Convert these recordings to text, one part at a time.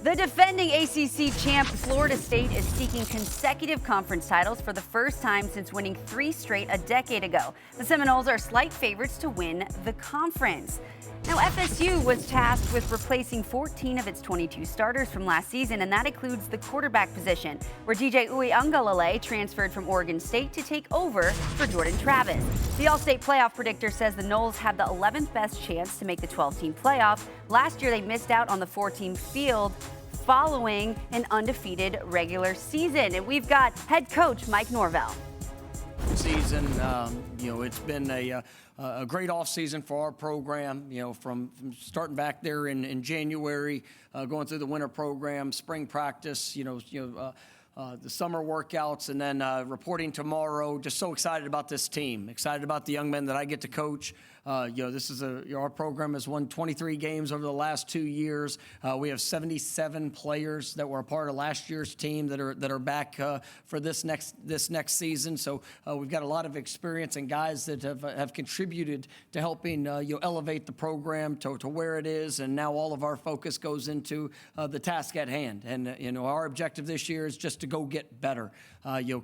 The defending ACC champ Florida State is seeking consecutive conference titles for the first time since winning 3 straight a decade ago. The Seminoles are slight favorites to win the conference. Now, FSU was tasked with replacing 14 of its 22 starters from last season, and that includes the quarterback position, where DJ Uiagalelei transferred from Oregon State to take over for Jordan Travis. The All-State playoff predictor says the Noles have the 11th best chance to make the 12-team playoff. Last year, they missed out on the 4-team field following an undefeated regular season. And we've got head coach Mike Norvell. Season, it's been a great offseason for our program, from starting back there in January, going through the winter program, spring practice, the summer workouts, and then reporting tomorrow. Just so excited about this team, excited about the young men that I get to coach. This is our program has won 23 games over the last 2 years. We have 77 players that were a part of last year's team that are back for this next season. So we've got a lot of experience and guys that have contributed to helping elevate the program to where it is. And now all of our focus goes into the task at hand. And our objective this year is just to go get better.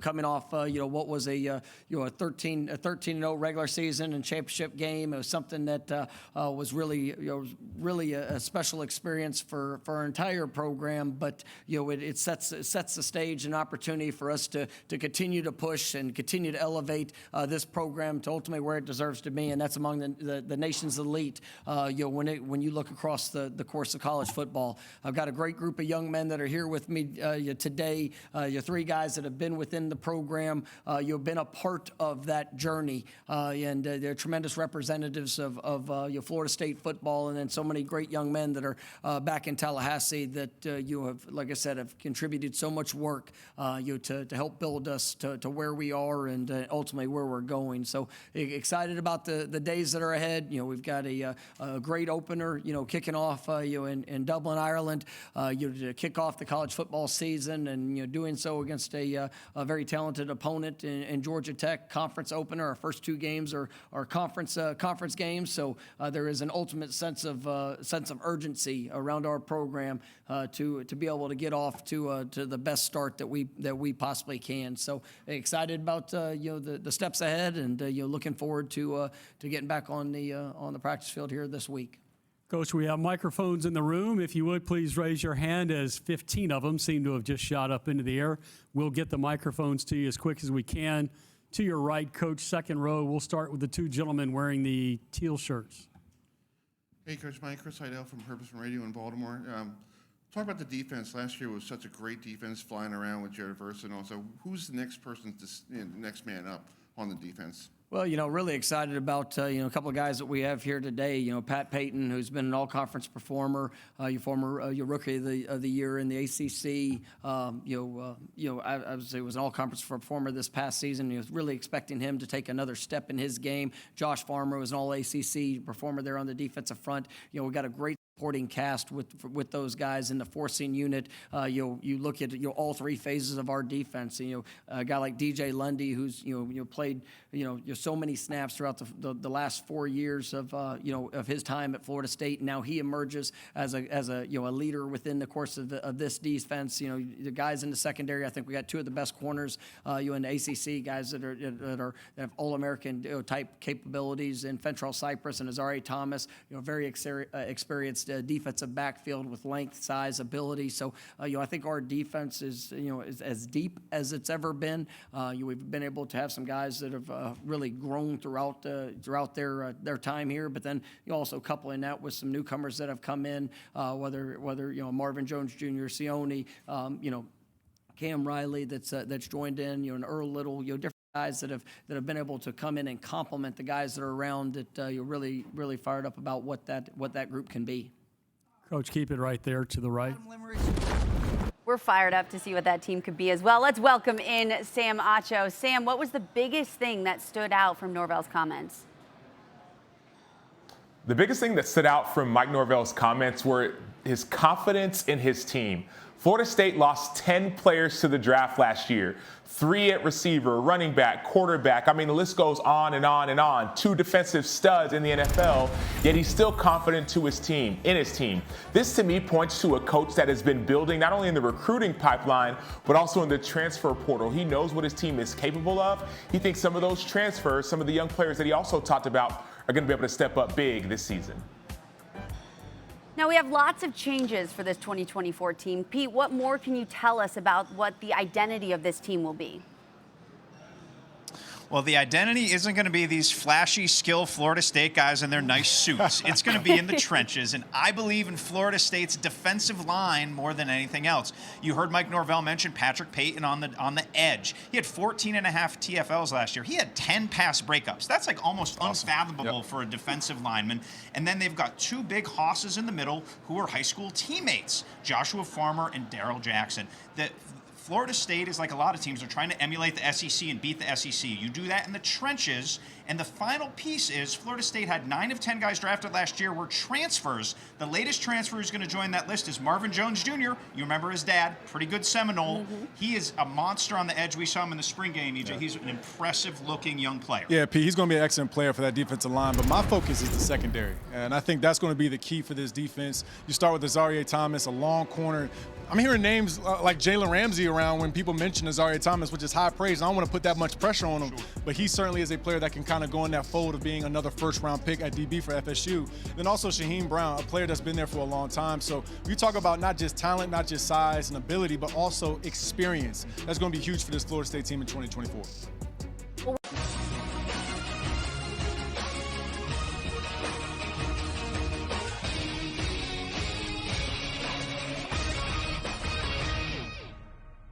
Coming off what was a 13-0 regular season and championship game. It was something that was really a special experience for our entire program. But it sets the stage and opportunity for us to continue to push and continue to elevate this program to ultimately where it deserves to be, and that's among the nation's elite. When you look across the course of college football, I've got a great group of young men that are here with me today. 3 guys that have been within the program. You've been a part of that journey, and they're tremendous representatives of Florida State football, and then so many great young men that are back in Tallahassee that you have, like I said, have contributed so much work to help build us to where we are and ultimately where we're going. So excited about the days that are ahead. We've got a great opener, kicking off in Dublin, Ireland, to kick off the college football season, and doing so against a very talented opponent in Georgia Tech. Conference opener. Our first 2 games are conference games, so there is an ultimate sense of urgency around our program to be able to get off to the best start that we possibly can. So excited about the steps ahead, and looking forward to getting back on the practice field here this week. Coach, we have microphones in the room. If you would, please raise your hand, as 15 of them seem to have just shot up into the air. We'll get the microphones to you as quick as we can. To your right, Coach, second row. We'll start with the 2 gentlemen wearing the teal shirts. Hey, Coach Mike. Chris Heidel from Purposeful Radio in Baltimore. Talk about the defense. Last year was such a great defense, flying around with Jared Versa, and also who's the next person, next man up on the defense? Well, really excited about, a couple of guys that we have here today. Pat Payton, who's been an all-conference performer, your former rookie of the year in the ACC. I would say was an all-conference performer this past season. He was really expecting him to take another step in his game. Josh Farmer was an all-ACC performer there on the defensive front. We've got a great supporting cast with those guys in the forcing unit. You look at all 3 phases of our defense. A guy like DJ Lundy, who's played so many snaps throughout the last 4 years of his time at Florida State. And now he emerges as a leader within the course of this defense. The guys in the secondary. I think we got 2 of the best corners in the ACC, guys that have All-American type capabilities in Fentrell Cypress and Azari Thomas. Very experienced defensive backfield with length, size, ability. So I think our defense is as deep as it's ever been. We've been able to have some guys that have really grown throughout their time here, but then you also coupling that with some newcomers that have come in, whether Marvin Jones Jr., Sione, Cam Riley that's joined in, and Earl Little, different guys that have been able to come in and complement the guys that are around that. You're really fired up about what that group can be. Coach, keep it right there to the right. We're fired up to see what that team could be as well. Let's welcome in Sam Acho. Sam, what was the biggest thing that stood out from Norvell's comments? The biggest thing that stood out from Mike Norvell's comments were his confidence in his team. Florida State lost 10 players to the draft last year. 3 at receiver, running back, quarterback. I mean, the list goes on and on and on. 2 defensive studs in the NFL, yet he's still confident in his team. This, to me, points to a coach that has been building not only in the recruiting pipeline, but also in the transfer portal. He knows what his team is capable of. He thinks some of those transfers, some of the young players that he also talked about, are going to be able to step up big this season. Now, we have lots of changes for this 2024 team. Pete, what more can you tell us about what the identity of this team will be? Well, the identity isn't going to be these flashy, skilled Florida State guys in their nice suits. It's going to be in the trenches, and I believe in Florida State's defensive line more than anything else. You heard Mike Norvell mention Patrick Payton on the edge. He had 14 and a half TFLs last year. He had 10 pass breakups. That's like almost unfathomable for a defensive lineman. And then they've got 2 big hosses in the middle who are high school teammates, Joshua Farmer and Daryl Jackson. Florida State is like a lot of teams. They're trying to emulate the SEC and beat the SEC. You do that in the trenches. And the final piece is Florida State had 9 of 10 guys drafted last year were transfers. The latest transfer who's going to join that list is Marvin Jones Jr. You remember his dad, pretty good Seminole. Mm-hmm. He is a monster on the edge. We saw him in the spring game, EJ. Yeah. He's an impressive-looking young player. Yeah, Pete, he's going to be an excellent player for that defensive line. But my focus is the secondary. And I think that's going to be the key for this defense. You start with Azareye'h Thomas, a long corner. I'm hearing names like Jalen Ramsey around when people mention Azareye'h Thomas, which is high praise. I don't want to put that much pressure on him, but he certainly is a player that can kind of go in that fold of being another first-round pick at DB for FSU. Then also Shaheem Brown, a player that's been there for a long time. So we talk about not just talent, not just size and ability, but also experience. That's going to be huge for this Florida State team in 2024.